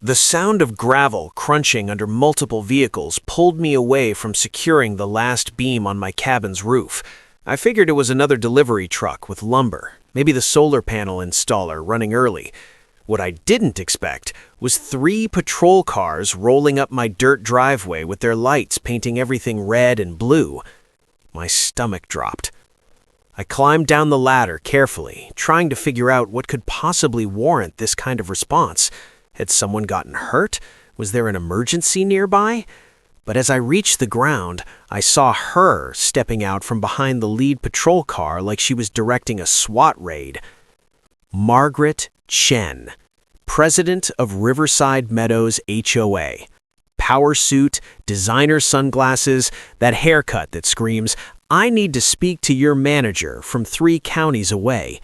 The sound of gravel crunching under multiple vehicles pulled me away from securing the last beam on my cabin's roof. I figured it was another delivery truck with lumber, maybe the solar panel installer running early. What I didn't expect was 3 patrol cars rolling up my dirt driveway with their lights painting everything red and blue. My stomach dropped. I climbed down the ladder carefully, trying to figure out what could possibly warrant this kind of response. Had someone gotten hurt? Was there an emergency nearby? But as I reached the ground, I saw her stepping out from behind the lead patrol car like she was directing a SWAT raid. Margaret Chen, president of Riverside Meadows HOA. Power suit, designer sunglasses, that haircut that screams, "I need to speak to your manager," from 3 counties away.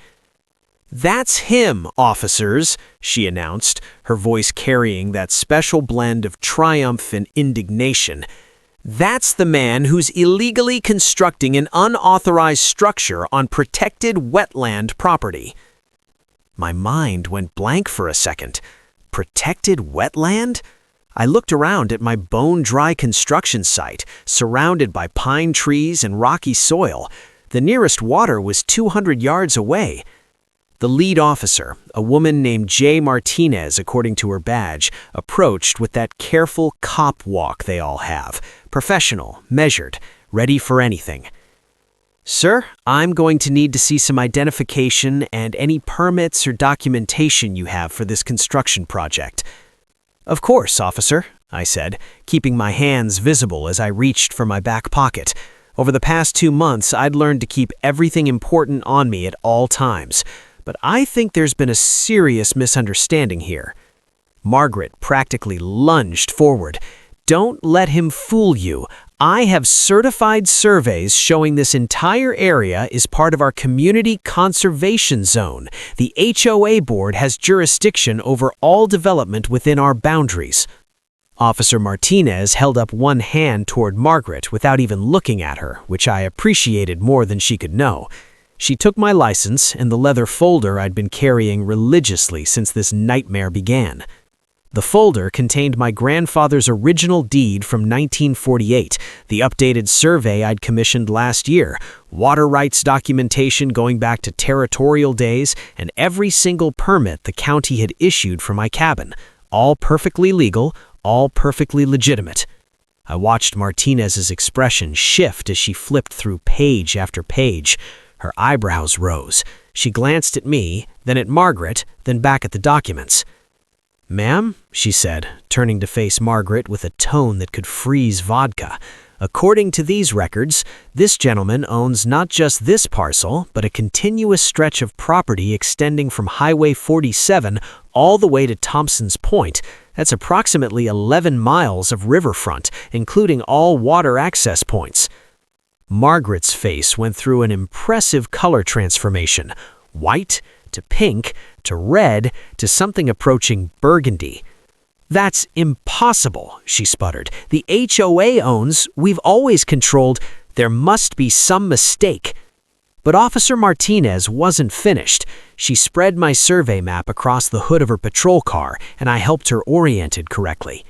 "That's him, officers," she announced, her voice carrying that special blend of triumph and indignation. "That's the man who's illegally constructing an unauthorized structure on protected wetland property." My mind went blank for a second. Protected wetland? I looked around at my bone-dry construction site, surrounded by pine trees and rocky soil. The nearest water was 200 yards away. The lead officer, a woman named J. Martinez according to her badge, approached with that careful cop walk they all have, professional, measured, ready for anything. "Sir, I'm going to need to see some identification and any permits or documentation you have for this construction project." "Of course, officer," I said, keeping my hands visible as I reached for my back pocket. Over the past 2 months, I'd learned to keep everything important on me at all times. But I think there's been a serious misunderstanding here. Margaret practically lunged forward. "Don't let him fool you. I have certified surveys showing this entire area is part of our community conservation zone. The HOA board has jurisdiction over all development within our boundaries." Officer Martinez held up one hand toward Margaret without even looking at her, which I appreciated more than she could know. She took my license and the leather folder I'd been carrying religiously since this nightmare began. The folder contained my grandfather's original deed from 1948, the updated survey I'd commissioned last year, water rights documentation going back to territorial days, and every single permit the county had issued for my cabin. All perfectly legal, all perfectly legitimate. I watched Martinez's expression shift as she flipped through page after page. Her eyebrows rose. She glanced at me, then at Margaret, then back at the documents. "Ma'am," she said, turning to face Margaret with a tone that could freeze vodka. "According to these records, this gentleman owns not just this parcel, but a continuous stretch of property extending from Highway 47 all the way to Thompson's Point. That's approximately 11 miles of riverfront, including all water access points." Margaret's face went through an impressive color transformation, white to pink to red to something approaching burgundy. "That's impossible," she sputtered. "The HOA owns, we've always controlled, there must be some mistake." But Officer Martinez wasn't finished. She spread my survey map across the hood of her patrol car, and I helped her orient it correctly.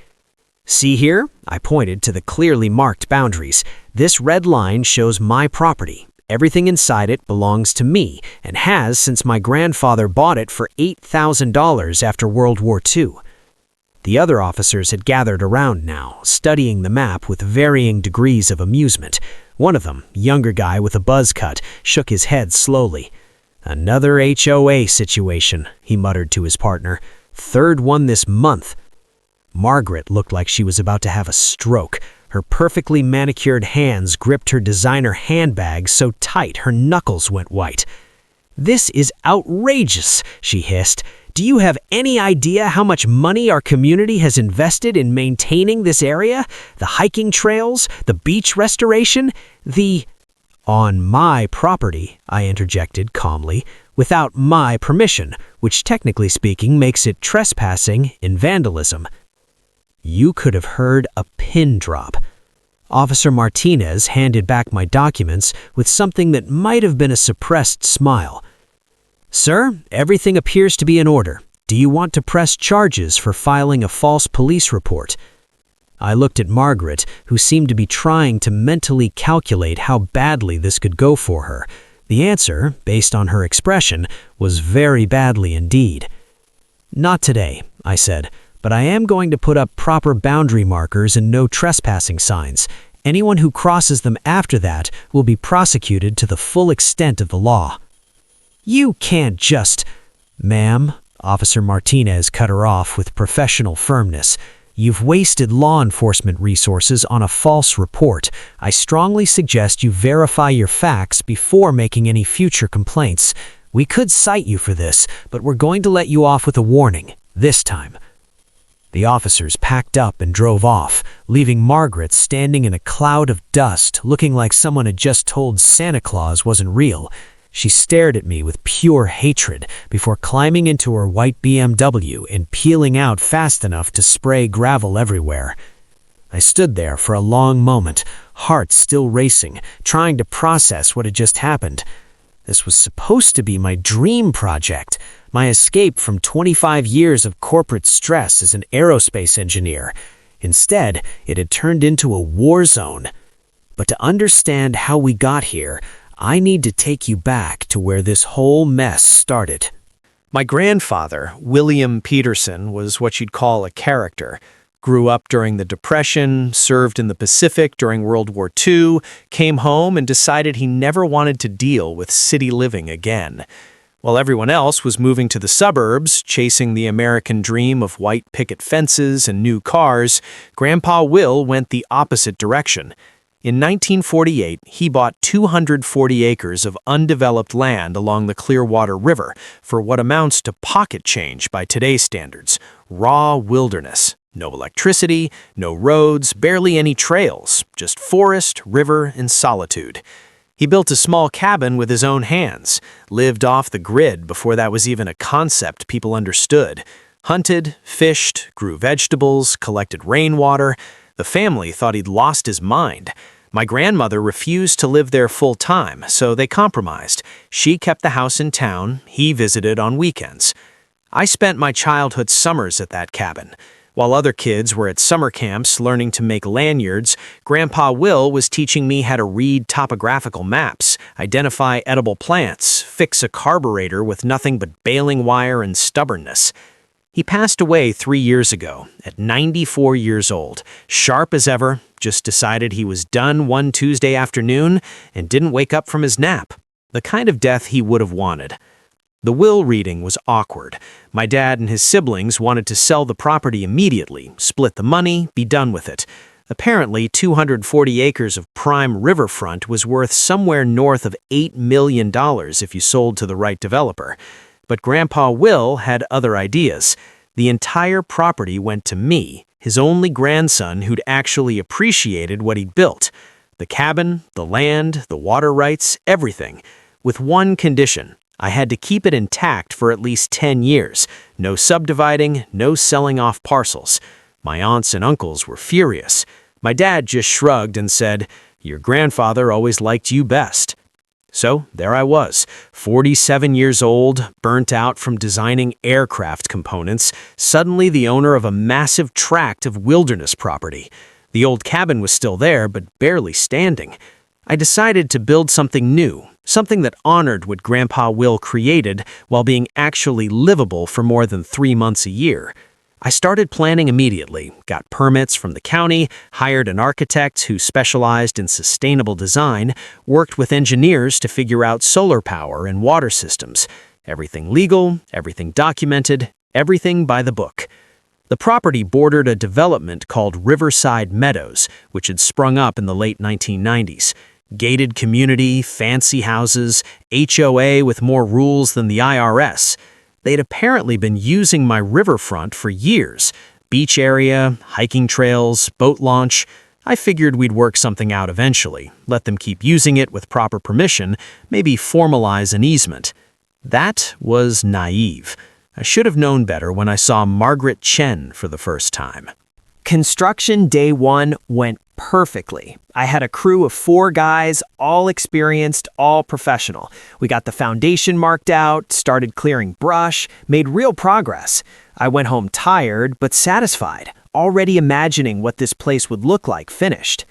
"See here?" I pointed to the clearly marked boundaries. "This red line shows my property. Everything inside it belongs to me and has since my grandfather bought it for $8,000 after World War II. The other officers had gathered around now, studying the map with varying degrees of amusement. One of them, younger guy with a buzz cut, shook his head slowly. "Another HOA situation," he muttered to his partner. "Third one this month." Margaret looked like she was about to have a stroke. Her perfectly manicured hands gripped her designer handbag so tight her knuckles went white. "This is outrageous," she hissed. "Do you have any idea how much money our community has invested in maintaining this area? The hiking trails, the beach restoration, the—" "On my property," I interjected calmly, "without my permission, which technically speaking makes it trespassing and vandalism." You could have heard a pin drop. Officer Martinez handed back my documents with something that might have been a suppressed smile. "Sir, everything appears to be in order. Do you want to press charges for filing a false police report?" I looked at Margaret, who seemed to be trying to mentally calculate how badly this could go for her. The answer, based on her expression, was very badly indeed. "Not today," I said, "but I am going to put up proper boundary markers and no trespassing signs. Anyone who crosses them after that will be prosecuted to the full extent of the law." "You can't just—" "Ma'am," Officer Martinez cut her off with professional firmness, "you've wasted law enforcement resources on a false report. I strongly suggest you verify your facts before making any future complaints. We could cite you for this, but we're going to let you off with a warning, this time." The officers packed up and drove off, leaving Margaret standing in a cloud of dust, looking like someone had just told Santa Claus wasn't real. She stared at me with pure hatred before climbing into her white BMW and peeling out fast enough to spray gravel everywhere. I stood there for a long moment, heart still racing, trying to process what had just happened. This was supposed to be my dream project, my escape from 25 years of corporate stress as an aerospace engineer. Instead, it had turned into a war zone. But to understand how we got here, I need to take you back to where this whole mess started. My grandfather, William Peterson, was what you'd call a character. Grew up during the Depression, served in the Pacific during World War II, came home and decided he never wanted to deal with city living again. While everyone else was moving to the suburbs, chasing the American dream of white picket fences and new cars, Grandpa Will went the opposite direction. In 1948, he bought 240 acres of undeveloped land along the Clearwater River for what amounts to pocket change by today's standards, raw wilderness. No electricity, no roads, barely any trails, just forest, river, and solitude. He built a small cabin with his own hands, lived off the grid before that was even a concept people understood, hunted, fished, grew vegetables, collected rainwater. The family thought he'd lost his mind. My grandmother refused to live there full-time, so they compromised. She kept the house in town, he visited on weekends. I spent my childhood summers at that cabin. While other kids were at summer camps learning to make lanyards, Grandpa Will was teaching me how to read topographical maps, identify edible plants, fix a carburetor with nothing but baling wire and stubbornness. He passed away 3 years ago, at 94 years old, sharp as ever, just decided he was done one Tuesday afternoon and didn't wake up from his nap. The kind of death he would have wanted. The will reading was awkward. My dad and his siblings wanted to sell the property immediately, split the money, be done with it. Apparently, 240 acres of prime riverfront was worth somewhere north of $8 million if you sold to the right developer. But Grandpa Will had other ideas. The entire property went to me, his only grandson who'd actually appreciated what he'd built. The cabin, the land, the water rights, everything. With one condition. I had to keep it intact for at least 10 years. No subdividing, no selling off parcels. My aunts and uncles were furious. My dad just shrugged and said, "Your grandfather always liked you best." So there I was, 47 years old, burnt out from designing aircraft components, suddenly the owner of a massive tract of wilderness property. The old cabin was still there, but barely standing. I decided to build something new, something that honored what Grandpa Will created while being actually livable for more than 3 months a year. I started planning immediately, got permits from the county, hired an architect who specialized in sustainable design, worked with engineers to figure out solar power and water systems. Everything legal, everything documented, everything by the book. The property bordered a development called Riverside Meadows, which had sprung up in the late 1990s. Gated community, fancy houses, HOA with more rules than the IRS. They'd apparently been using my riverfront for years. Beach area, hiking trails, boat launch. I figured we'd work something out eventually, let them keep using it with proper permission, maybe formalize an easement. That was naive. I should have known better when I saw Margaret Chen for the first time. Construction day one went perfectly. I had a crew of 4 guys, all experienced, all professional. We got the foundation marked out, started clearing brush, made real progress. I went home tired but satisfied, already imagining what this place would look like finished.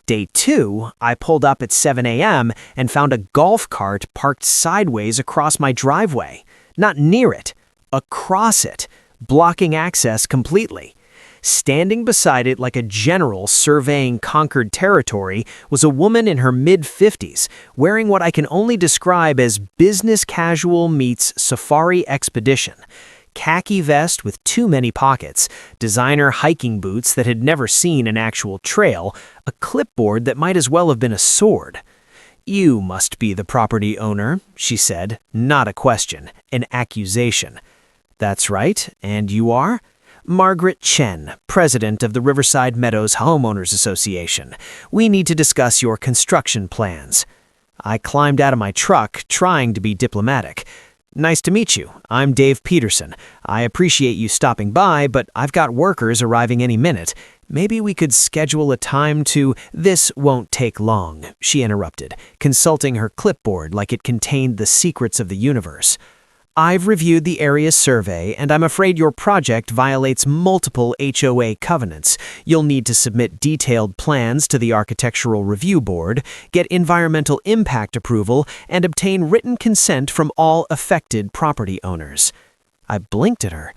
Day 2, I pulled up at 7 a.m. and found a golf cart parked sideways across my driveway. Not near it, across it, blocking access completely. Standing beside it like a general surveying conquered territory was a woman in her mid-50s, wearing what I can only describe as business casual meets safari expedition. Khaki vest with too many pockets, designer hiking boots that had never seen an actual trail, a clipboard that might as well have been a sword. "You must be the property owner," she said, not a question, an accusation. "That's right, and you are?" "Margaret Chen, president of the Riverside Meadows Homeowners Association. We need to discuss your construction plans." I climbed out of my truck, trying to be diplomatic. "Nice to meet you. I'm Dave Peterson. I appreciate you stopping by, but I've got workers arriving any minute. Maybe we could schedule a time to—" "This won't take long," she interrupted, consulting her clipboard like it contained the secrets of the universe. "I've reviewed the area survey, and I'm afraid your project violates multiple HOA covenants. You'll need to submit detailed plans to the Architectural Review Board, get environmental impact approval, and obtain written consent from all affected property owners." I blinked at her.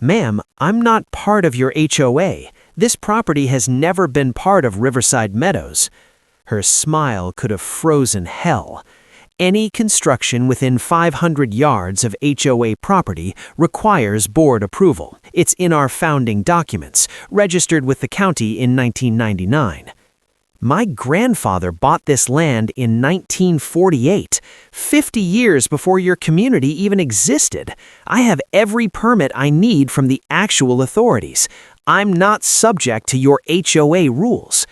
"Ma'am, I'm not part of your HOA. This property has never been part of Riverside Meadows." Her smile could have frozen hell. "Any construction within 500 yards of HOA property requires board approval. It's in our founding documents, registered with the county in 1999. My grandfather bought this land in 1948, 50 years before your community even existed. I have every permit I need from the actual authorities. I'm not subject to your HOA rules."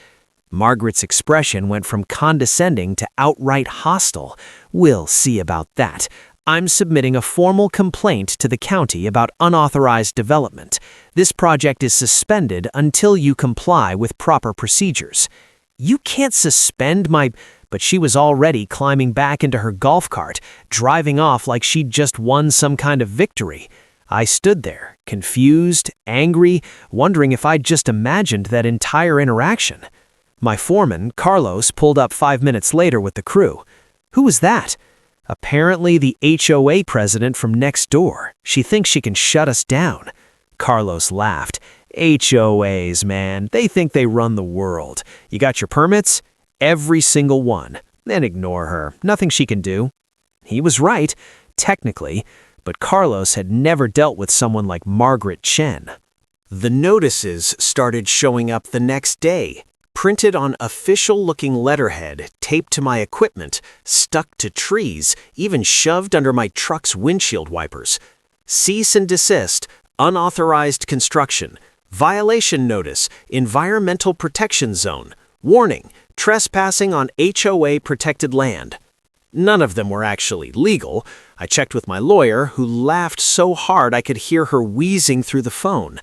Margaret's expression went from condescending to outright hostile. "We'll see about that. I'm submitting a formal complaint to the county about unauthorized development. This project is suspended until you comply with proper procedures." "You can't suspend my—" But she was already climbing back into her golf cart, driving off like she'd just won some kind of victory. I stood there, confused, angry, wondering if I'd just imagined that entire interaction. My foreman, Carlos, pulled up 5 minutes later with the crew. Who was that? Apparently the HOA president from next door. She thinks she can shut us down. Carlos laughed. "HOAs, man, they think they run the world. You got your permits? Every single one. Then ignore her. Nothing she can do." He was right, technically, but Carlos had never dealt with someone like Margaret Chen. The notices started showing up the next day, printed on official-looking letterhead, taped to my equipment, stuck to trees, even shoved under my truck's windshield wipers. "Cease and desist, unauthorized construction, violation notice, environmental protection zone, warning, trespassing on HOA protected land." None of them were actually legal. I checked with my lawyer, who laughed so hard I could hear her wheezing through the phone.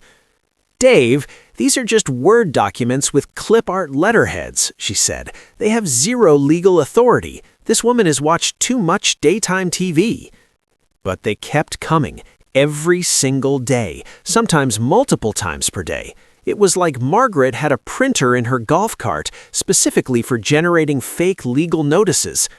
"Dave, these are just Word documents with clip art letterheads," she said. "They have zero legal authority. This woman has watched too much daytime TV." But they kept coming, every single day, sometimes multiple times per day. It was like Margaret had a printer in her golf cart specifically for generating fake legal notices.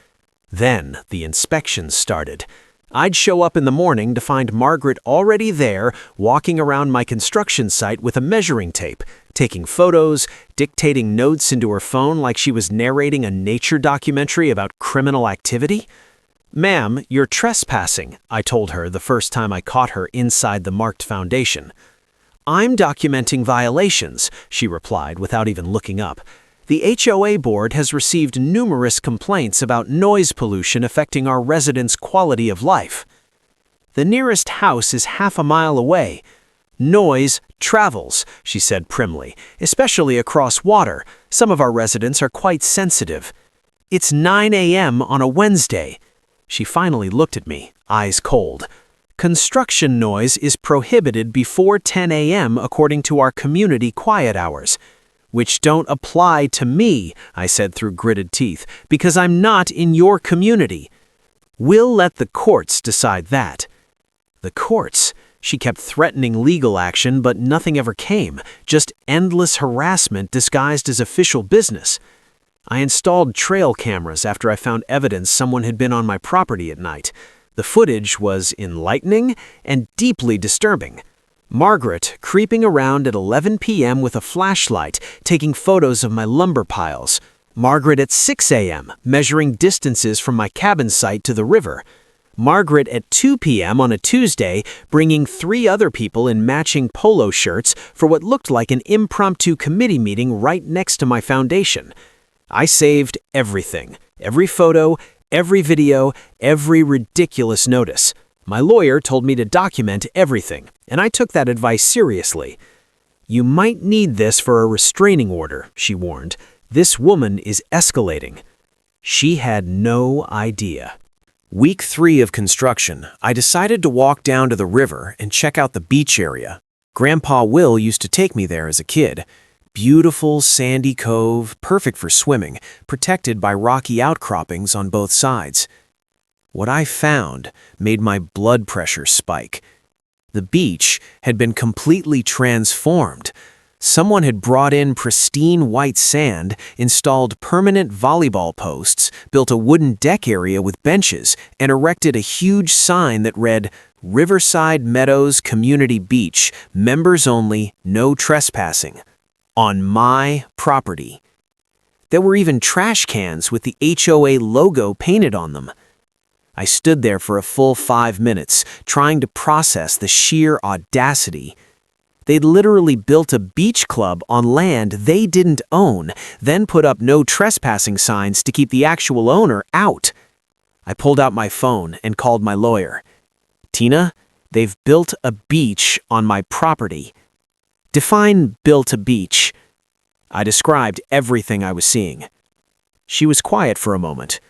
Then the inspections started. I'd show up in the morning to find Margaret already there, walking around my construction site with a measuring tape, taking photos, dictating notes into her phone like she was narrating a nature documentary about criminal activity. "Ma'am, you're trespassing," I told her the first time I caught her inside the marked foundation. "I'm documenting violations," she replied without even looking up. "The HOA board has received numerous complaints about noise pollution affecting our residents' quality of life." "The nearest house is half a mile away." "Noise travels," she said primly, "especially across water. Some of our residents are quite sensitive." "It's 9 a.m. on a Wednesday." She finally looked at me, eyes cold. Construction noise is prohibited before 10 a.m. according to our community quiet hours. Which don't apply to me, I said through gritted teeth, because I'm not in your community. We'll let the courts decide that. The courts? She kept threatening legal action, but nothing ever came, just endless harassment disguised as official business. I installed trail cameras after I found evidence someone had been on my property at night. The footage was enlightening and deeply disturbing. Margaret creeping around at 11 p.m. with a flashlight, taking photos of my lumber piles. Margaret at 6 a.m., measuring distances from my cabin site to the river. Margaret at 2 p.m. on a Tuesday, bringing 3 other people in matching polo shirts for what looked like an impromptu committee meeting right next to my foundation. I saved everything, every photo, every video, every ridiculous notice. My lawyer told me to document everything, and I took that advice seriously. You might need this for a restraining order, she warned. This woman is escalating. She had no idea. Week 3 of construction, I decided to walk down to the river and check out the beach area. Grandpa Will used to take me there as a kid. Beautiful sandy cove, perfect for swimming, protected by rocky outcroppings on both sides. What I found made my blood pressure spike. The beach had been completely transformed. Someone had brought in pristine white sand, installed permanent volleyball posts, built a wooden deck area with benches, and erected a huge sign that read, Riverside Meadows Community Beach, members only, no trespassing. On my property. There were even trash cans with the HOA logo painted on them. I stood there for a full 5 minutes, trying to process the sheer audacity. They'd literally built a beach club on land they didn't own, then put up no trespassing signs to keep the actual owner out. I pulled out my phone and called my lawyer. Tina, they've built a beach on my property. Define built a beach. I described everything I was seeing. She was quiet for a moment.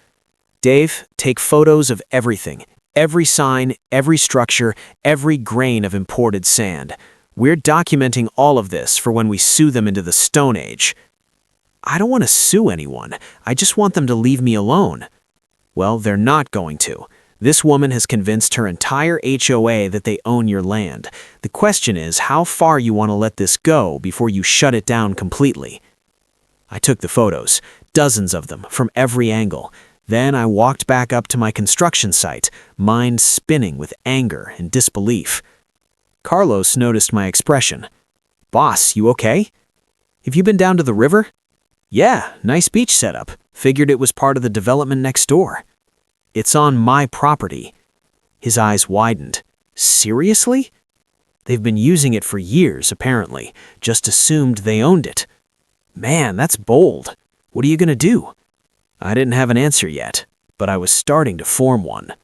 Dave, take photos of everything. Every sign, every structure, every grain of imported sand. We're documenting all of this for when we sue them into the Stone Age. I don't want to sue anyone. I just want them to leave me alone. Well, they're not going to. This woman has convinced her entire HOA that they own your land. The question is how far you want to let this go before you shut it down completely. I took the photos, dozens of them, from every angle. Then I walked back up to my construction site, mind spinning with anger and disbelief. Carlos noticed my expression. Boss, you okay? Have you been down to the river? Yeah, nice beach setup. Figured it was part of the development next door. It's on my property. His eyes widened. Seriously? They've been using it for years, apparently. Just assumed they owned it. Man, that's bold. What are you going to do? I didn't have an answer yet, but I was starting to form one.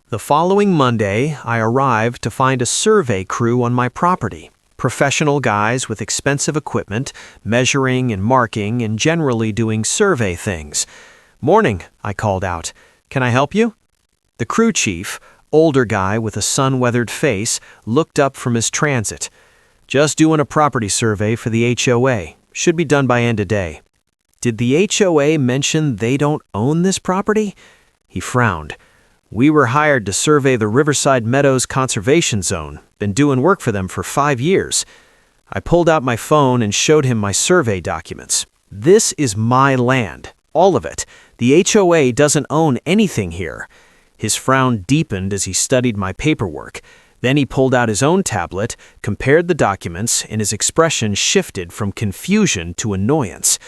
The following Monday, I arrived to find a survey crew on my property. Professional guys with expensive equipment, measuring and marking and generally doing survey things. Morning, I called out. Can I help you? The crew chief, older guy with a sun-weathered face, looked up from his transit. Just doing a property survey for the HOA. Should be done by end of day. Did the HOA mention they don't own this property? He frowned. We were hired to survey the Riverside Meadows Conservation Zone. Been doing work for them for 5 years. I pulled out my phone and showed him my survey documents. This is my land. All of it. The HOA doesn't own anything here. His frown deepened as he studied my paperwork. Then he pulled out his own tablet, compared the documents, and his expression shifted from confusion to annoyance.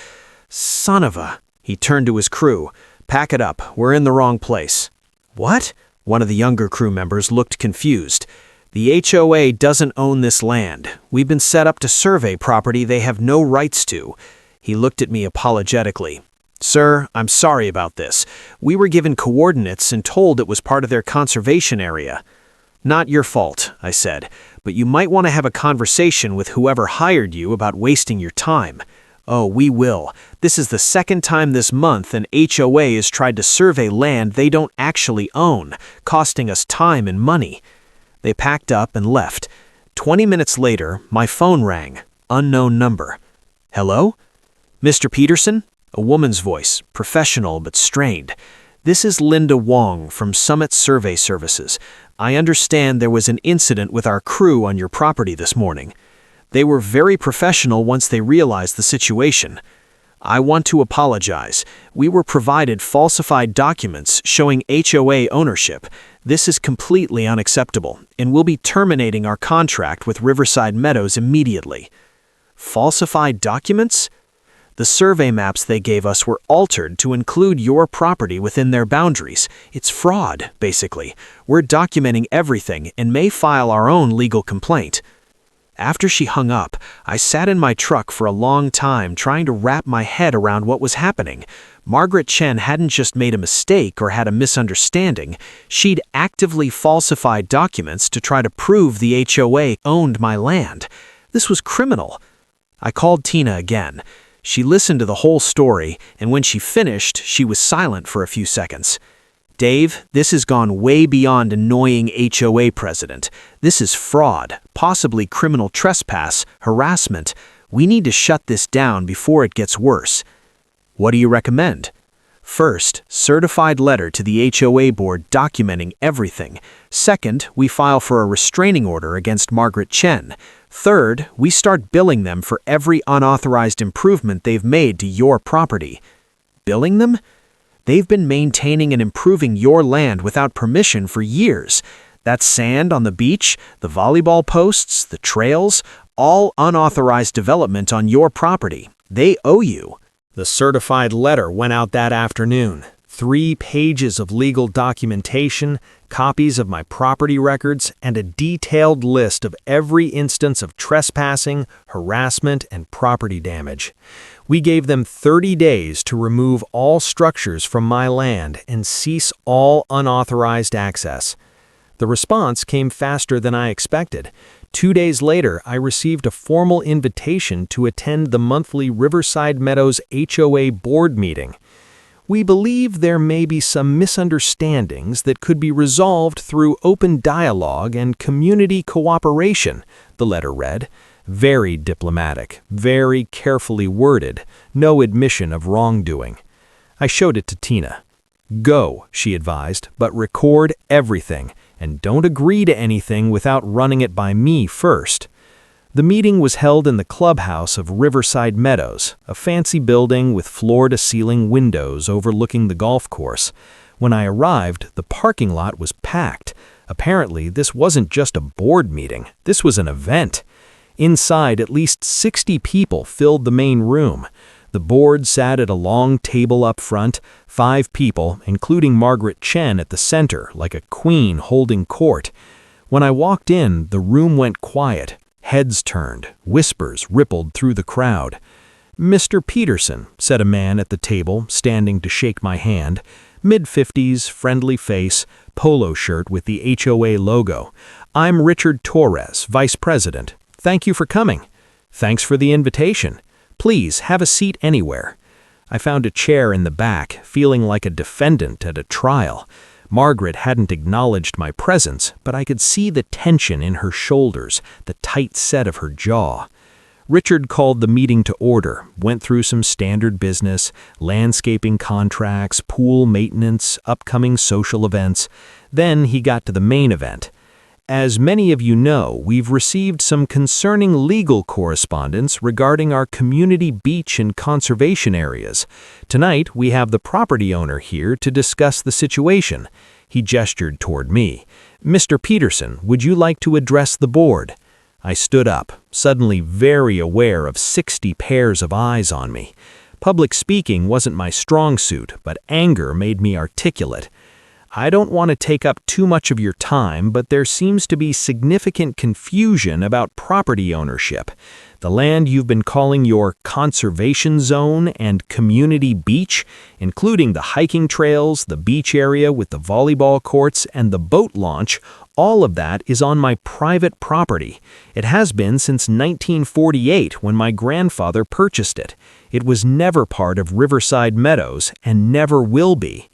Son of a... He turned to his crew. Pack it up. We're in the wrong place. What? One of the younger crew members looked confused. The HOA doesn't own this land. We've been set up to survey property they have no rights to. He looked at me apologetically. Sir, I'm sorry about this. We were given coordinates and told it was part of their conservation area. Not your fault, I said, but you might want to have a conversation with whoever hired you about wasting your time. Oh, we will. This is the second time this month an HOA has tried to survey land they don't actually own, costing us time and money. They packed up and left. 20 minutes later, my phone rang. Unknown number. Hello? Mr. Peterson? A woman's voice, professional but strained. This is Linda Wong from Summit Survey Services. I understand there was an incident with our crew on your property this morning. They were very professional once they realized the situation. I want to apologize. We were provided falsified documents showing HOA ownership. This is completely unacceptable, and we'll be terminating our contract with Riverside Meadows immediately. Falsified documents? The survey maps they gave us were altered to include your property within their boundaries. It's fraud, basically. We're documenting everything and may file our own legal complaint. After she hung up, I sat in my truck for a long time trying to wrap my head around what was happening. Margaret Chen hadn't just made a mistake or had a misunderstanding. She'd actively falsified documents to try to prove the HOA owned my land. This was criminal. I called Tina again. She listened to the whole story, and when she finished, she was silent for a few seconds. Dave, this has gone way beyond annoying HOA president. This is fraud, possibly criminal trespass, harassment. We need to shut this down before it gets worse. What do you recommend? First, certified letter to the HOA board documenting everything. Second, we file for a restraining order against Margaret Chen. Third, we start billing them for every unauthorized improvement they've made to your property. Billing them? They've been maintaining and improving your land without permission for years. That sand on the beach, the volleyball posts, the trails, all unauthorized development on your property. They owe you. The certified letter went out that afternoon. 3 pages of legal documentation, copies of my property records, and a detailed list of every instance of trespassing, harassment, and property damage. We gave them 30 days to remove all structures from my land and cease all unauthorized access. The response came faster than I expected. 2 days later, I received a formal invitation to attend the monthly Riverside Meadows HOA board meeting. We believe there may be some misunderstandings that could be resolved through open dialogue and community cooperation, the letter read. Very diplomatic, very carefully worded, no admission of wrongdoing. I showed it to Tina. Go, she advised, but record everything, and don't agree to anything without running it by me first. The meeting was held in the clubhouse of Riverside Meadows, a fancy building with floor-to-ceiling windows overlooking the golf course. When I arrived, the parking lot was packed. Apparently, this wasn't just a board meeting. This was an event. Inside, at least 60 people filled the main room. The board sat at a long table up front, 5 people, including Margaret Chen at the center, like a queen holding court. When I walked in, the room went quiet. Heads turned, whispers rippled through the crowd. "Mr. Peterson," said a man at the table, standing to shake my hand. Mid-50s, friendly face, polo shirt with the HOA logo. "I'm Richard Torres, Vice President. Thank you for coming." "Thanks for the invitation. Please have a seat anywhere." I found a chair in the back, feeling like a defendant at a trial. Margaret hadn't acknowledged my presence, but I could see the tension in her shoulders, the tight set of her jaw. Richard called the meeting to order, went through some standard business, landscaping contracts, pool maintenance, upcoming social events. Then he got to the main event. As many of you know, we've received some concerning legal correspondence regarding our community beach and conservation areas. Tonight, we have the property owner here to discuss the situation. He gestured toward me. "Mr. Peterson, would you like to address the board?" I stood up, suddenly very aware of 60 pairs of eyes on me. Public speaking wasn't my strong suit, but anger made me articulate. "I don't want to take up too much of your time, but there seems to be significant confusion about property ownership. The land you've been calling your conservation zone and community beach, including the hiking trails, the beach area with the volleyball courts, and the boat launch, all of that is on my private property. It has been since 1948 when my grandfather purchased it. It was never part of Riverside Meadows and never will be."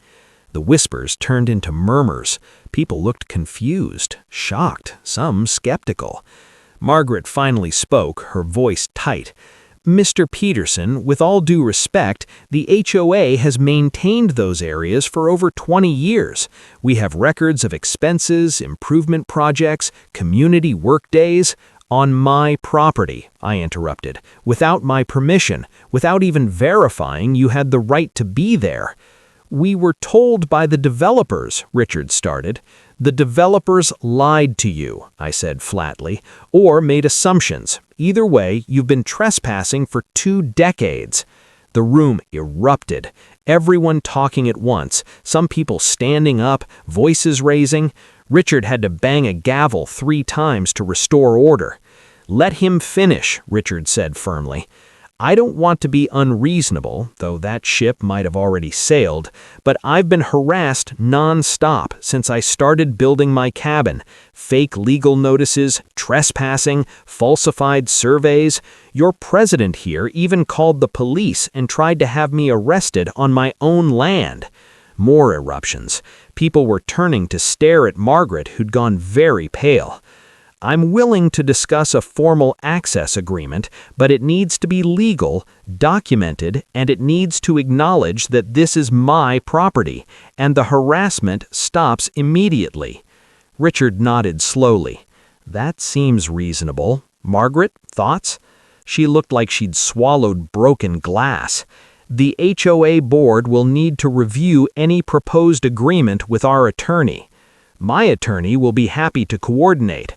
The whispers turned into murmurs. People looked confused, shocked, some skeptical. Margaret finally spoke, her voice tight. "Mr. Peterson, with all due respect, the HOA has maintained those areas for over 20 years. We have records of expenses, improvement projects, community work days." "On my property," I interrupted, "without my permission, without even verifying you had the right to be there." "We were told by the developers," Richard started. "The developers lied to you," I said flatly, "or made assumptions. Either way, you've been trespassing for 2 decades. The room erupted, everyone talking at once, some people standing up, voices raising. Richard had to bang a gavel 3 times to restore order. "Let him finish," Richard said firmly. "I don't want to be unreasonable, though that ship might have already sailed, but I've been harassed non-stop since I started building my cabin. Fake legal notices, trespassing, falsified surveys. Your president here even called the police and tried to have me arrested on my own land." More eruptions. People were turning to stare at Margaret, who'd gone very pale. "I'm willing to discuss a formal access agreement, but it needs to be legal, documented, and it needs to acknowledge that this is my property, and the harassment stops immediately." Richard nodded slowly. "That seems reasonable. Margaret, thoughts?" She looked like she'd swallowed broken glass. "The HOA board will need to review any proposed agreement with our attorney. My attorney will be happy to coordinate."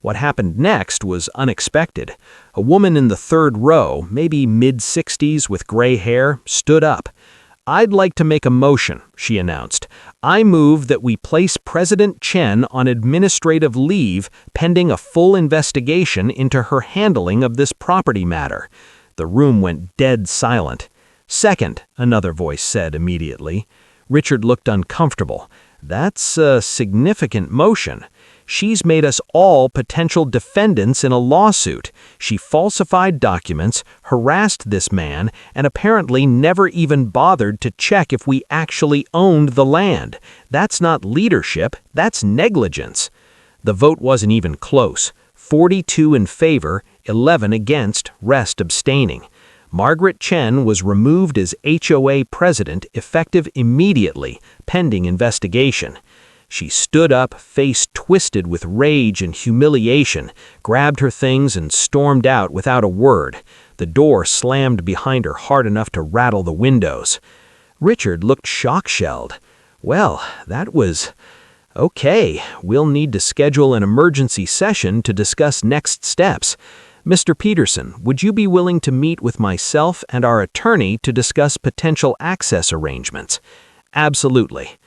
What happened next was unexpected. A woman in the 3rd row, maybe mid-60s with gray hair, stood up. "I'd like to make a motion," she announced. "I move that we place President Chen on administrative leave pending a full investigation into her handling of this property matter." The room went dead silent. "Second," another voice said immediately. Richard looked uncomfortable. "That's a significant motion. She's made us all potential defendants in a lawsuit. She falsified documents, harassed this man, and apparently never even bothered to check if we actually owned the land. That's not leadership, that's negligence." The vote wasn't even close. 42 in favor, 11 against, rest abstaining. Margaret Chen was removed as HOA president effective immediately, pending investigation. She stood up, face twisted with rage and humiliation, grabbed her things and stormed out without a word. The door slammed behind her hard enough to rattle the windows. Richard looked shock-shelled. "Well, that was... Okay, we'll need to schedule an emergency session to discuss next steps. Mr. Peterson, would you be willing to meet with myself and our attorney to discuss potential access arrangements?" "Absolutely."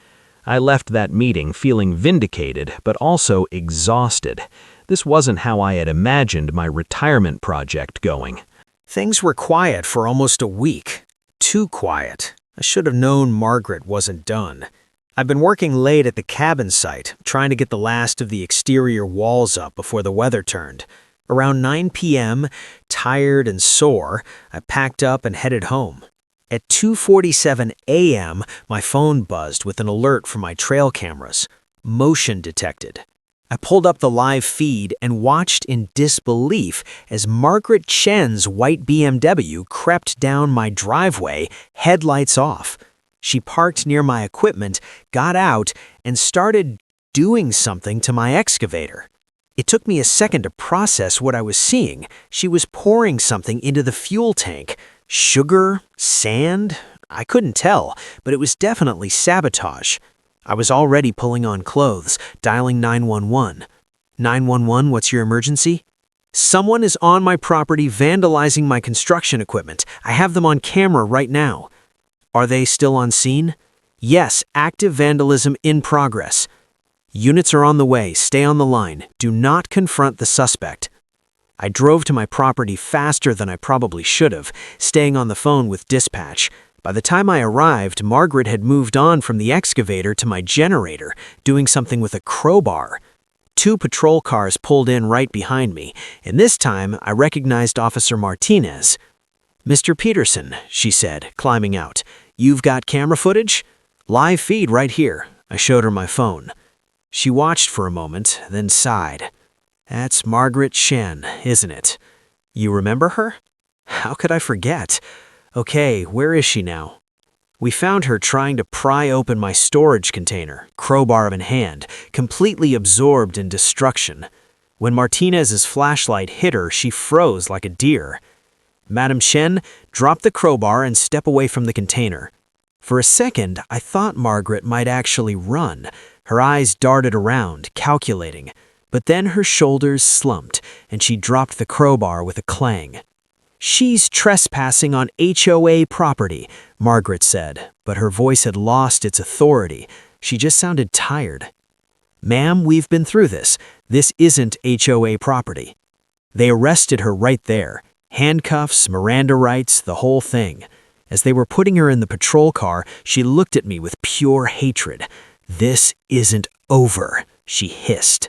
I left that meeting feeling vindicated, but also exhausted. This wasn't how I had imagined my retirement project going. Things were quiet for almost a week. Too quiet. I should have known Margaret wasn't done. I've been working late at the cabin site, trying to get the last of the exterior walls up before the weather turned. Around 9 p.m., tired and sore, I packed up and headed home. At 2:47 a.m., my phone buzzed with an alert from my trail cameras. Motion detected. I pulled up the live feed and watched in disbelief as Margaret Chen's white BMW crept down my driveway, headlights off. She parked near my equipment, got out, and started doing something to my excavator. It took me a second to process what I was seeing. She was pouring something into the fuel tank. Sugar? Sand? I couldn't tell, but it was definitely sabotage. I was already pulling on clothes, dialing 911. 911, what's your emergency? Someone is on my property vandalizing my construction equipment. I have them on camera right now. Are they still on scene? Yes, active vandalism in progress. Units are on the way. Stay on the line. Do not confront the suspect. I drove to my property faster than I probably should have, staying on the phone with dispatch. By the time I arrived, Margaret had moved on from the excavator to my generator, doing something with a crowbar. 2 patrol cars pulled in right behind me, and this time I recognized Officer Martinez. "Mr. Peterson," she said, climbing out, "you've got camera footage?" Live feed right here. I showed her my phone. She watched for a moment, then sighed. That's Margaret Chen, isn't it? You remember her? How could I forget? Okay, where is she now? We found her trying to pry open my storage container, crowbar in hand, completely absorbed in destruction. When Martinez's flashlight hit her, she froze like a deer. Madam Chen dropped the crowbar and stepped away from the container. For a second, I thought Margaret might actually run. Her eyes darted around, calculating. But then her shoulders slumped, and she dropped the crowbar with a clang. She's trespassing on HOA property, Margaret said, but her voice had lost its authority. She just sounded tired. Ma'am, we've been through this. This isn't HOA property. They arrested her right there. Handcuffs, Miranda rights, the whole thing. As they were putting her in the patrol car, she looked at me with pure hatred. This isn't over, she hissed.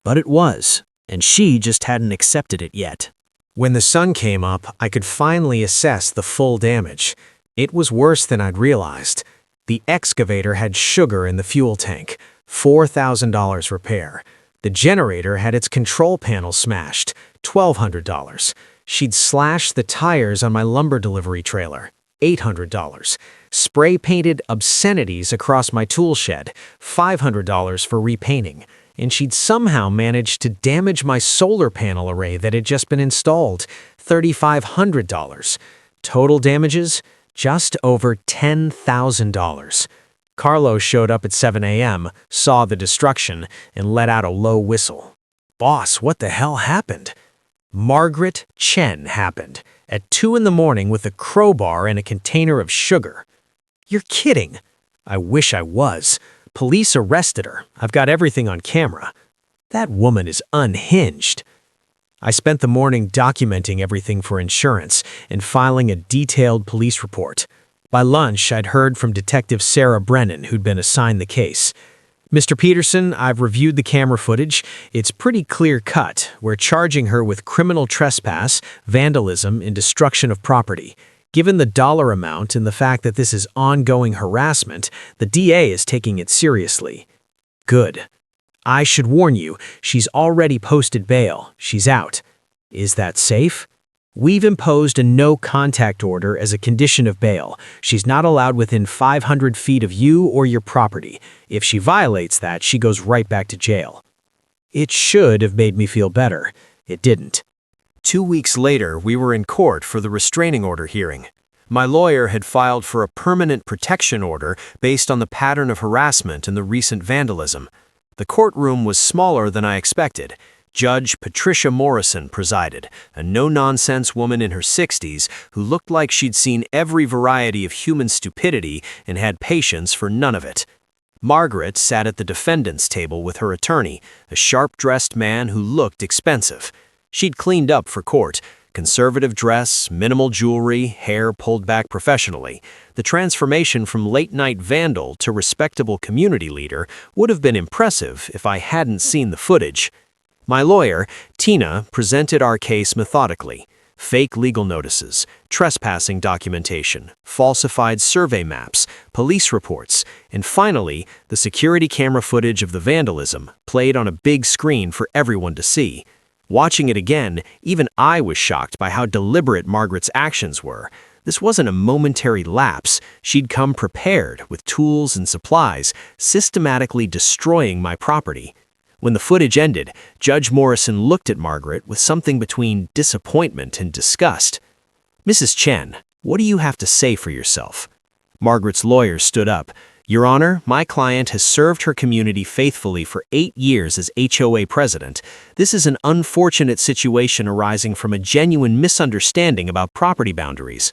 But it was, and she just hadn't accepted it yet. When the sun came up, I could finally assess the full damage. It was worse than I'd realized. The excavator had sugar in the fuel tank, $4,000 repair. The generator had its control panel smashed, $1,200. She'd slashed the tires on my lumber delivery trailer, $800. Spray-painted obscenities across my tool shed, $500 for repainting. And she'd somehow managed to damage my solar panel array that had just been installed, $3,500. Total damages? Just over $10,000. Carlos showed up at 7 a.m., saw the destruction, and let out a low whistle. Boss, what the hell happened? Margaret Chen happened, at 2 in the morning with a crowbar and a container of sugar. You're kidding. I wish I was. Police arrested her. I've got everything on camera. That woman is unhinged. I spent the morning documenting everything for insurance and filing a detailed police report. By lunch, I'd heard from Detective Sarah Brennan, who'd been assigned the case. Mr. Peterson, I've reviewed the camera footage. It's pretty clear-cut. We're charging her with criminal trespass, vandalism, and destruction of property. Given the dollar amount and the fact that this is ongoing harassment, the DA is taking it seriously. Good. I should warn you, she's already posted bail. She's out. Is that safe? We've imposed a no-contact order as a condition of bail. She's not allowed within 500 feet of you or your property. If she violates that, she goes right back to jail. It should have made me feel better. It didn't. 2 weeks later, we were in court for the restraining order hearing. My lawyer had filed for a permanent protection order based on the pattern of harassment and the recent vandalism. The courtroom was smaller than I expected. Judge Patricia Morrison presided, a no-nonsense woman in her 60s who looked like she'd seen every variety of human stupidity and had patience for none of it. Margaret sat at the defendant's table with her attorney, a sharp-dressed man who looked expensive. She'd cleaned up for court. Conservative dress, minimal jewelry, hair pulled back professionally. The transformation from late-night vandal to respectable community leader would have been impressive if I hadn't seen the footage. My lawyer, Tina, presented our case methodically. Fake legal notices, trespassing documentation, falsified survey maps, police reports, and finally, the security camera footage of the vandalism played on a big screen for everyone to see. Watching it again, even I was shocked by how deliberate Margaret's actions were. This wasn't a momentary lapse. She'd come prepared with tools and supplies, systematically destroying my property. When the footage ended, Judge Morrison looked at Margaret with something between disappointment and disgust. Mrs. Chen, what do you have to say for yourself? Margaret's lawyer stood up. Your Honor, my client has served her community faithfully for 8 years as HOA president. This is an unfortunate situation arising from a genuine misunderstanding about property boundaries.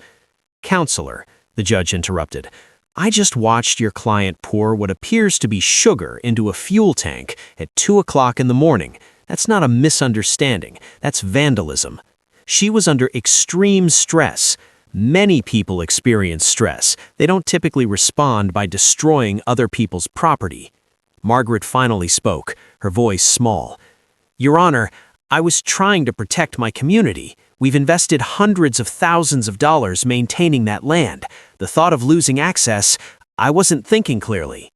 Counselor, the judge interrupted, I just watched your client pour what appears to be sugar into a fuel tank at 2 o'clock in the morning. That's not a misunderstanding. That's vandalism. She was under extreme stress. Many people experience stress. They don't typically respond by destroying other people's property. Margaret finally spoke, her voice small. Your Honor, I was trying to protect my community. We've invested hundreds of thousands of dollars maintaining that land. The thought of losing access, I wasn't thinking clearly.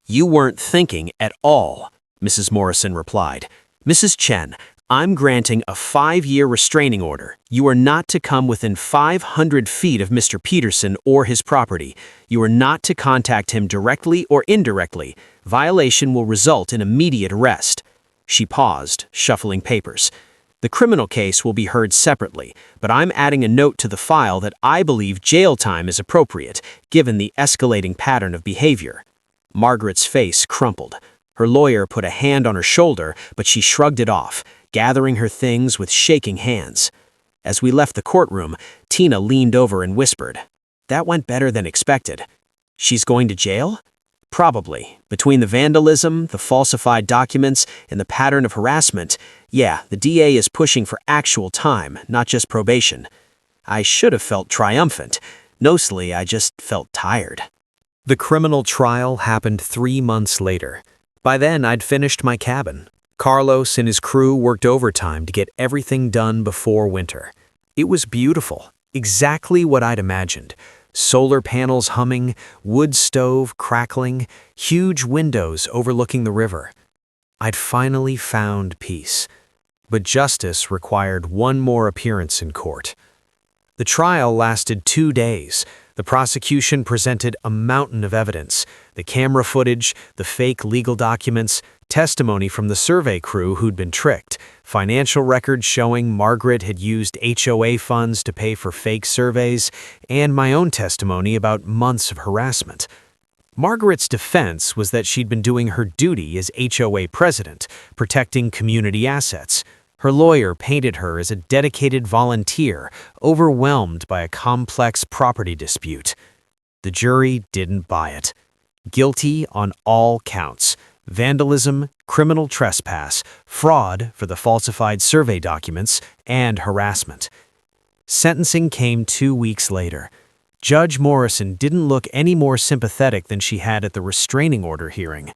You weren't thinking at all, Mrs. Morrison replied. Mrs. Chen, I'm granting a 5-year restraining order. You are not to come within 500 feet of Mr. Peterson or his property. You are not to contact him directly or indirectly. Violation will result in immediate arrest. She paused, shuffling papers. The criminal case will be heard separately, but I'm adding a note to the file that I believe jail time is appropriate, given the escalating pattern of behavior. Margaret's face crumpled. Her lawyer put a hand on her shoulder, but she shrugged it off, gathering her things with shaking hands. As we left the courtroom, Tina leaned over and whispered, "That went better than expected. She's going to jail?" "Probably. Between the vandalism, the falsified documents, and the pattern of harassment, yeah, the DA is pushing for actual time, not just probation." I should have felt triumphant. Mostly, I just felt tired. The criminal trial happened 3 months later. By then, I'd finished my cabin. Carlos and his crew worked overtime to get everything done before winter. It was beautiful, exactly what I'd imagined. Solar panels humming, wood stove crackling, huge windows overlooking the river. I'd finally found peace. But justice required one more appearance in court. The trial lasted 2 days. The prosecution presented a mountain of evidence: the camera footage, the fake legal documents, testimony from the survey crew who'd been tricked, financial records showing Margaret had used HOA funds to pay for fake surveys, and my own testimony about months of harassment. Margaret's defense was that she'd been doing her duty as HOA president, protecting community assets. Her lawyer painted her as a dedicated volunteer, overwhelmed by a complex property dispute. The jury didn't buy it. Guilty on all counts: vandalism, criminal trespass, fraud for the falsified survey documents, and harassment. Sentencing came 2 weeks later. Judge Morrison didn't look any more sympathetic than she had at the restraining order hearing.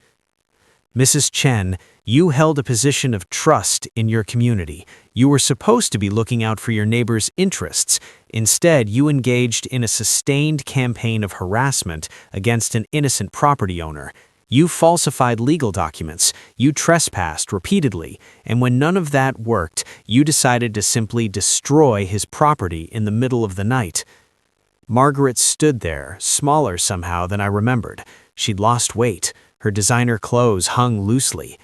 "Mrs. Chen, you held a position of trust in your community. You were supposed to be looking out for your neighbors' interests. Instead, you engaged in a sustained campaign of harassment against an innocent property owner. You falsified legal documents, you trespassed repeatedly, and when none of that worked, you decided to simply destroy his property in the middle of the night." Margaret stood there, smaller somehow than I remembered. She'd lost weight. Her designer clothes hung loosely.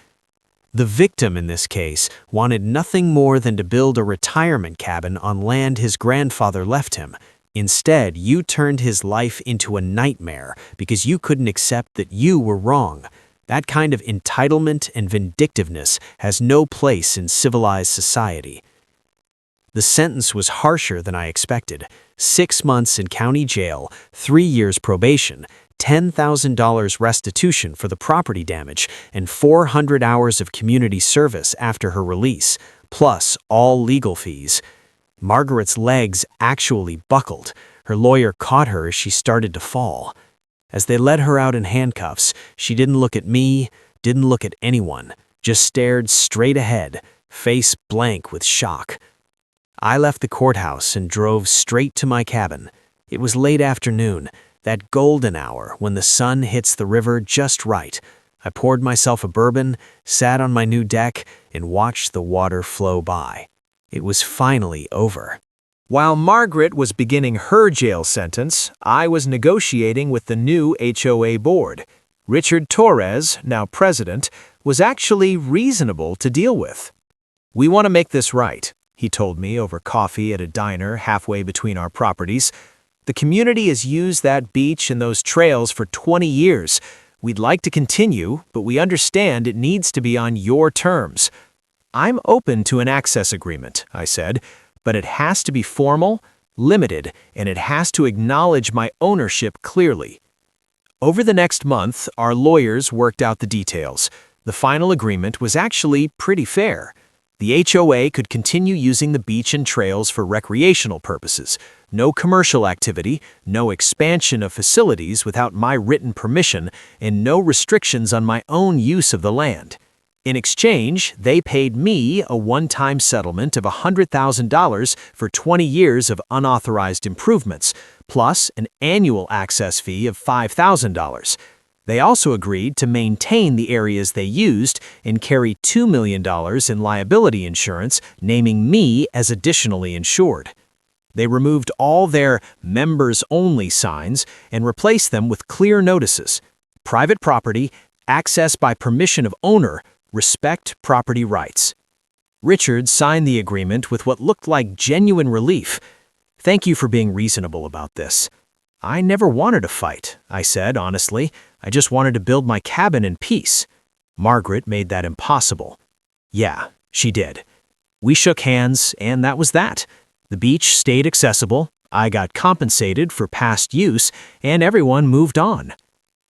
The victim in this case wanted nothing more than to build a retirement cabin on land his grandfather left him. Instead, you turned his life into a nightmare because you couldn't accept that you were wrong. That kind of entitlement and vindictiveness has no place in civilized society. The sentence was harsher than I expected: 6 months in county jail, 3 years probation, $10,000 restitution for the property damage, and 400 hours of community service after her release, plus all legal fees. Margaret's legs actually buckled. Her lawyer caught her as she started to fall. As they led her out in handcuffs, she didn't look at me, didn't look at anyone, just stared straight ahead, face blank with shock. I left the courthouse and drove straight to my cabin. It was late afternoon, that golden hour when the sun hits the river just right. I poured myself a bourbon, sat on my new deck, and watched the water flow by. It was finally over. While Margaret was beginning her jail sentence, I was negotiating with the new HOA board. Richard Torres, now president, was actually reasonable to deal with. "We want to make this right," he told me over coffee at a diner halfway between our properties. "The community has used that beach and those trails for 20 years. We'd like to continue, but we understand it needs to be on your terms." "I'm open to an access agreement," I said, "but it has to be formal, limited, and it has to acknowledge my ownership clearly." Over the next month, our lawyers worked out the details. The final agreement was actually pretty fair. The HOA could continue using the beach and trails for recreational purposes. No commercial activity, no expansion of facilities without my written permission, and no restrictions on my own use of the land. In exchange, they paid me a one-time settlement of $100,000 for 20 years of unauthorized improvements, plus an annual access fee of $5,000. They also agreed to maintain the areas they used and carry $2 million in liability insurance, naming me as additionally insured. They removed all their members-only signs and replaced them with clear notices: private property, access by permission of owner, respect property rights. Richard signed the agreement with what looked like genuine relief. "Thank you for being reasonable about this." "I never wanted a fight," I said honestly. "I just wanted to build my cabin in peace." Margaret made that impossible. Yeah, she did. We shook hands, and that was that. The beach stayed accessible, I got compensated for past use, and everyone moved on.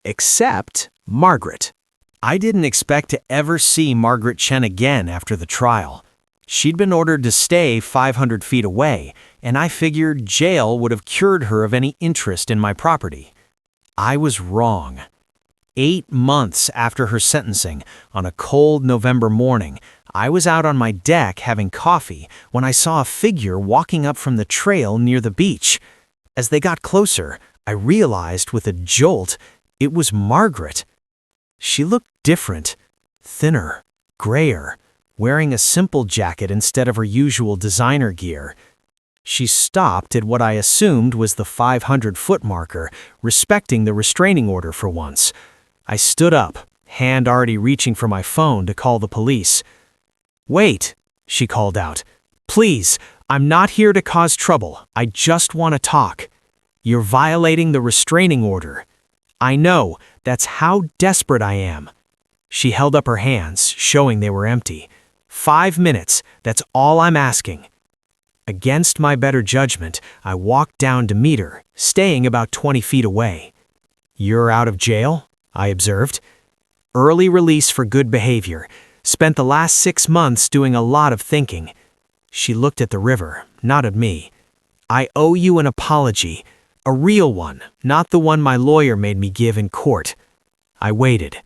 Except Margaret. I didn't expect to ever see Margaret Chen again after the trial. She'd been ordered to stay 500 feet away, and I figured jail would have cured her of any interest in my property. I was wrong. 8 months after her sentencing, on a cold November morning, I was out on my deck having coffee when I saw a figure walking up from the trail near the beach. As they got closer, I realized with a jolt it was Margaret. She looked different, thinner, grayer, wearing a simple jacket instead of her usual designer gear. She stopped at what I assumed was the 500-foot marker, respecting the restraining order for once. I stood up, hand already reaching for my phone to call the police. "Wait," she called out. "Please, I'm not here to cause trouble. I just want to talk. You're violating the restraining order." "I know, that's how desperate I am." She held up her hands, showing they were empty. 5 minutes, that's all I'm asking." Against my better judgment, I walked down to meet her, staying about 20 feet away. "You're out of jail?" I observed. "Early release for good behavior. Spent the last 6 months doing a lot of thinking." She looked at the river, not at me. "I owe you an apology. A real one, not the one my lawyer made me give in court." I waited.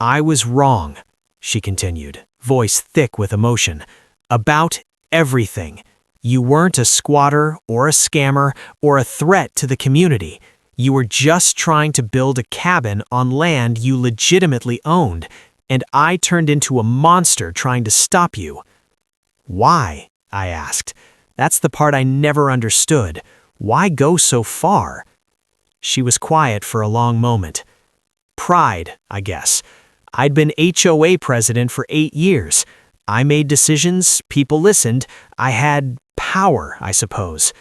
"I was wrong," she continued, voice thick with emotion. "About everything. You weren't a squatter or a scammer or a threat to the community. You were just trying to build a cabin on land you legitimately owned, and I turned into a monster trying to stop you." "Why?" I asked. That's the part I never understood. Why go so far? She was quiet for a long moment. "Pride, I guess. I'd been HOA president for 8 years. I made decisions, people listened. I had power, I suppose.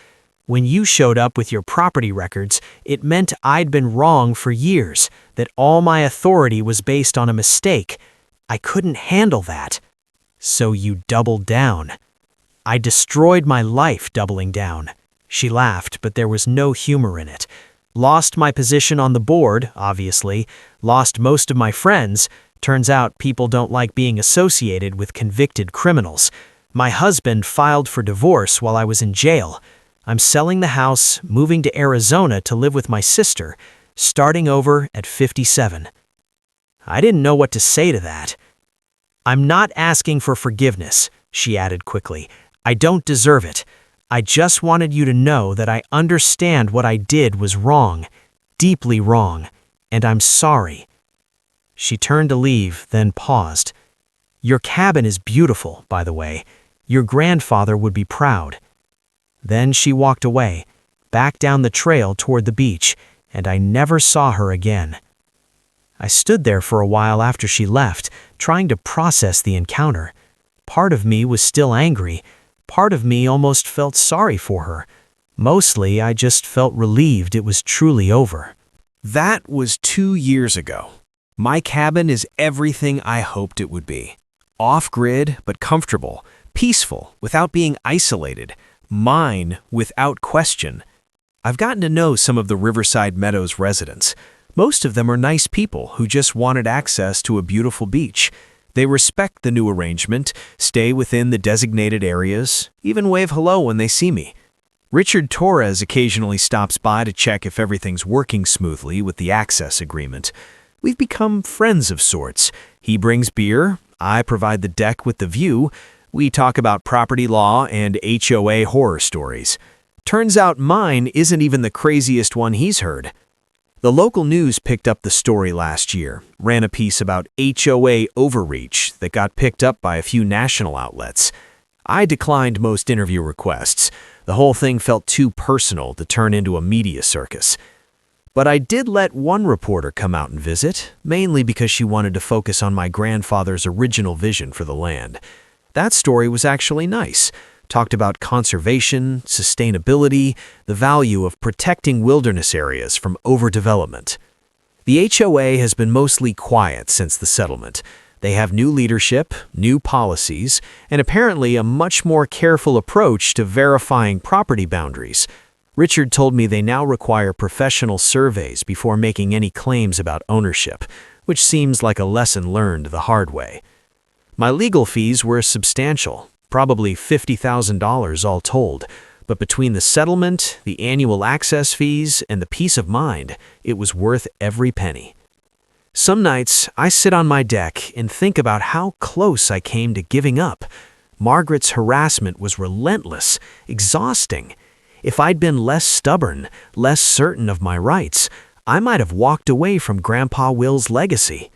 When you showed up with your property records, it meant I'd been wrong for years, that all my authority was based on a mistake. I couldn't handle that. So you doubled down." "I destroyed my life doubling down." She laughed, but there was no humor in it. "Lost my position on the board, obviously. Lost most of my friends. Turns out people don't like being associated with convicted criminals. My husband filed for divorce while I was in jail. I'm selling the house, moving to Arizona to live with my sister, starting over at 57. I didn't know what to say to that. "I'm not asking for forgiveness," she added quickly. "I don't deserve it. I just wanted you to know that I understand what I did was wrong, deeply wrong, and I'm sorry." She turned to leave, then paused. "Your cabin is beautiful, by the way. Your grandfather would be proud." Then she walked away, back down the trail toward the beach, and I never saw her again. I stood there for a while after she left, trying to process the encounter. Part of me was still angry. Part of me almost felt sorry for her. Mostly, I just felt relieved it was truly over. That was 2 years ago. My cabin is everything I hoped it would be. Off-grid, but comfortable. Peaceful, without being isolated. Mine, without question. I've gotten to know some of the Riverside Meadows residents. Most of them are nice people who just wanted access to a beautiful beach. They respect the new arrangement, stay within the designated areas, even wave hello when they see me. Richard Torres occasionally stops by to check if everything's working smoothly with the access agreement. We've become friends of sorts. He brings beer, I provide the deck with the view. We talk about property law and HOA horror stories. Turns out mine isn't even the craziest one he's heard. The local news picked up the story last year, ran a piece about HOA overreach that got picked up by a few national outlets. I declined most interview requests. The whole thing felt too personal to turn into a media circus. But I did let one reporter come out and visit, mainly because she wanted to focus on my grandfather's original vision for the land. That story was actually nice. Talked about conservation, sustainability, the value of protecting wilderness areas from overdevelopment. The HOA has been mostly quiet since the settlement. They have new leadership, new policies, and apparently a much more careful approach to verifying property boundaries. Richard told me they now require professional surveys before making any claims about ownership, which seems like a lesson learned the hard way. My legal fees were substantial. Probably $50,000 all told, but between the settlement, the annual access fees, and the peace of mind, it was worth every penny. Some nights, I sit on my deck and think about how close I came to giving up. Margaret's harassment was relentless, exhausting. If I'd been less stubborn, less certain of my rights, I might have walked away from Grandpa Will's legacy.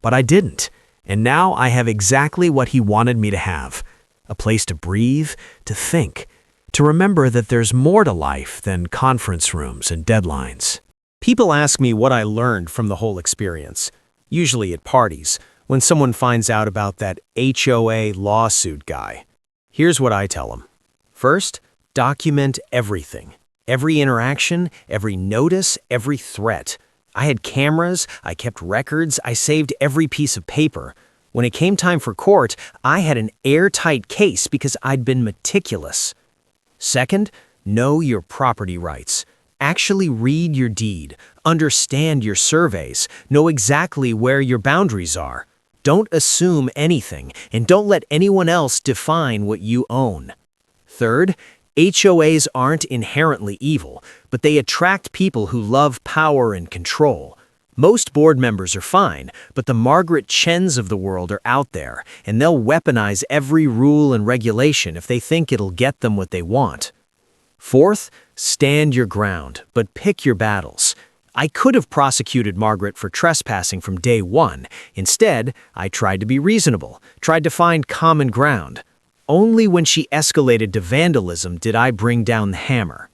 But I didn't, and now I have exactly what he wanted me to have. A place to breathe, to think, to remember that there's more to life than conference rooms and deadlines. People ask me what I learned from the whole experience, usually at parties, when someone finds out about that HOA lawsuit guy. Here's what I tell them. First, document everything. Every interaction, every notice, every threat. I had cameras, I kept records, I saved every piece of paper. When it came time for court, I had an airtight case because I'd been meticulous. Second, know your property rights. Actually read your deed, understand your surveys, know exactly where your boundaries are. Don't assume anything, and don't let anyone else define what you own. Third, HOAs aren't inherently evil, but they attract people who love power and control. Most board members are fine, but the Margaret Chens of the world are out there, and they'll weaponize every rule and regulation if they think it'll get them what they want. Fourth, stand your ground, but pick your battles. I could have prosecuted Margaret for trespassing from day one. Instead, I tried to be reasonable, tried to find common ground. Only when she escalated to vandalism did I bring down the hammer.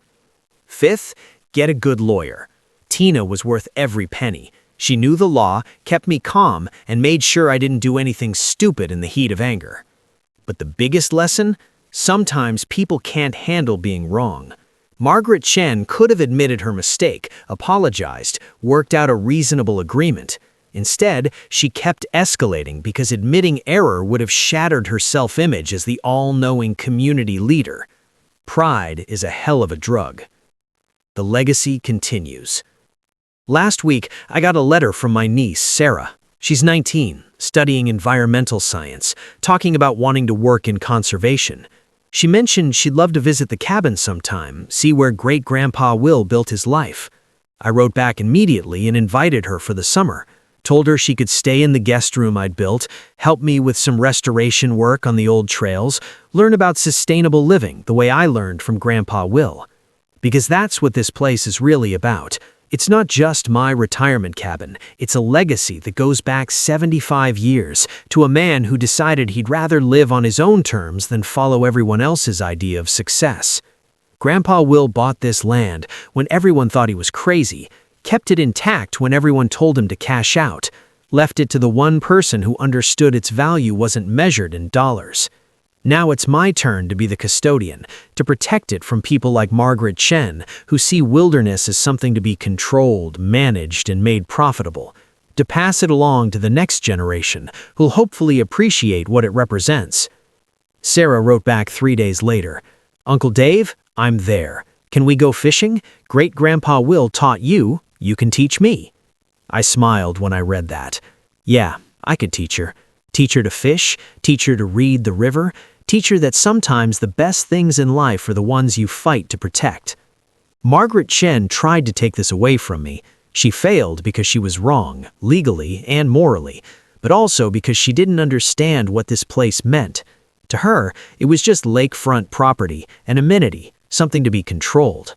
Fifth, get a good lawyer. Tina was worth every penny. She knew the law, kept me calm, and made sure I didn't do anything stupid in the heat of anger. But the biggest lesson? Sometimes people can't handle being wrong. Margaret Chen could have admitted her mistake, apologized, worked out a reasonable agreement. Instead, she kept escalating because admitting error would have shattered her self-image as the all-knowing community leader. Pride is a hell of a drug. The legacy continues. Last week, I got a letter from my niece, Sarah. She's 19, studying environmental science, talking about wanting to work in conservation. She mentioned she'd love to visit the cabin sometime, see where Great-Grandpa Will built his life. I wrote back immediately and invited her for the summer. Told her she could stay in the guest room I'd built, help me with some restoration work on the old trails, learn about sustainable living the way I learned from Grandpa Will. Because that's what this place is really about. It's not just my retirement cabin, it's a legacy that goes back 75 years to a man who decided he'd rather live on his own terms than follow everyone else's idea of success. Grandpa Will bought this land when everyone thought he was crazy, kept it intact when everyone told him to cash out, left it to the one person who understood its value wasn't measured in dollars. Now it's my turn to be the custodian, to protect it from people like Margaret Chen, who see wilderness as something to be controlled, managed, and made profitable, to pass it along to the next generation, who'll hopefully appreciate what it represents. Sarah wrote back 3 days later, "Uncle Dave, I'm there. Can we go fishing? Great-Grandpa Will taught you, you can teach me." I smiled when I read that. Yeah, I could teach her. Teach her to fish, teach her to read the river, teach her that sometimes the best things in life are the ones you fight to protect. Margaret Chen tried to take this away from me. She failed because she was wrong, legally and morally. but also because she didn't understand what this place meant. To her, it was just lakefront property, an amenity, something to be controlled.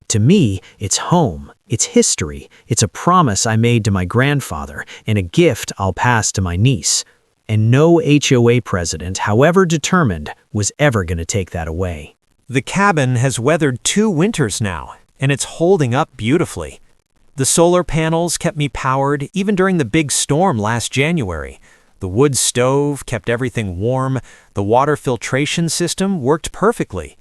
To me, it's home, it's history, it's a promise I made to my grandfather, and a gift I'll pass to my niece. And no HOA president, however determined, was ever going to take that away. The cabin has weathered 2 winters now, and it's holding up beautifully. The solar panels kept me powered even during the big storm last January. The wood stove kept everything warm. The water filtration system worked perfectly.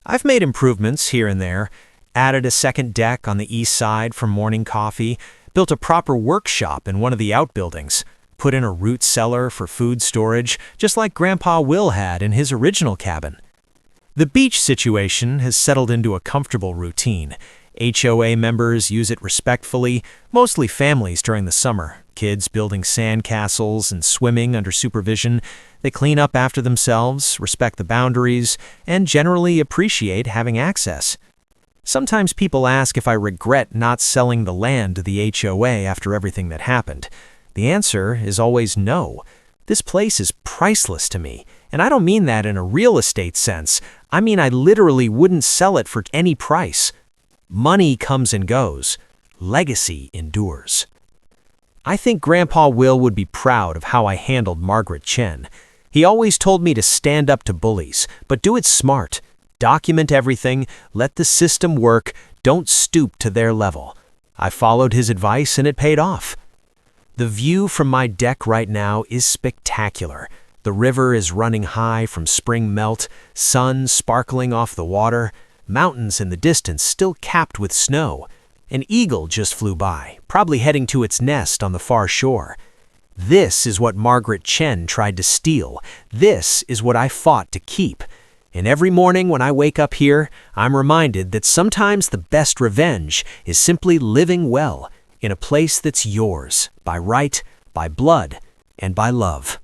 I've made improvements here and there, added a second deck on the east side for morning coffee, built a proper workshop in one of the outbuildings, put in a root cellar for food storage, just like Grandpa Will had in his original cabin. The beach situation has settled into a comfortable routine. HOA members use it respectfully, mostly families during the summer. Kids building sand castles and swimming under supervision. They clean up after themselves, respect the boundaries, and generally appreciate having access. Sometimes people ask if I regret not selling the land to the HOA after everything that happened. The answer is always no. This place is priceless to me, and I don't mean that in a real estate sense. I mean I literally wouldn't sell it for any price. Money comes and goes. Legacy endures. I think Grandpa Will would be proud of how I handled Margaret Chen. He always told me to stand up to bullies, but do it smart. Document everything, let the system work, don't stoop to their level. I followed his advice and it paid off. The view from my deck right now is spectacular. The river is running high from spring melt, sun sparkling off the water, mountains in the distance still capped with snow. An eagle just flew by, probably heading to its nest on the far shore. This is what Margaret Chen tried to steal. This is what I fought to keep. And every morning when I wake up here, I'm reminded that sometimes the best revenge is simply living well in a place that's yours, by right, by blood, and by love.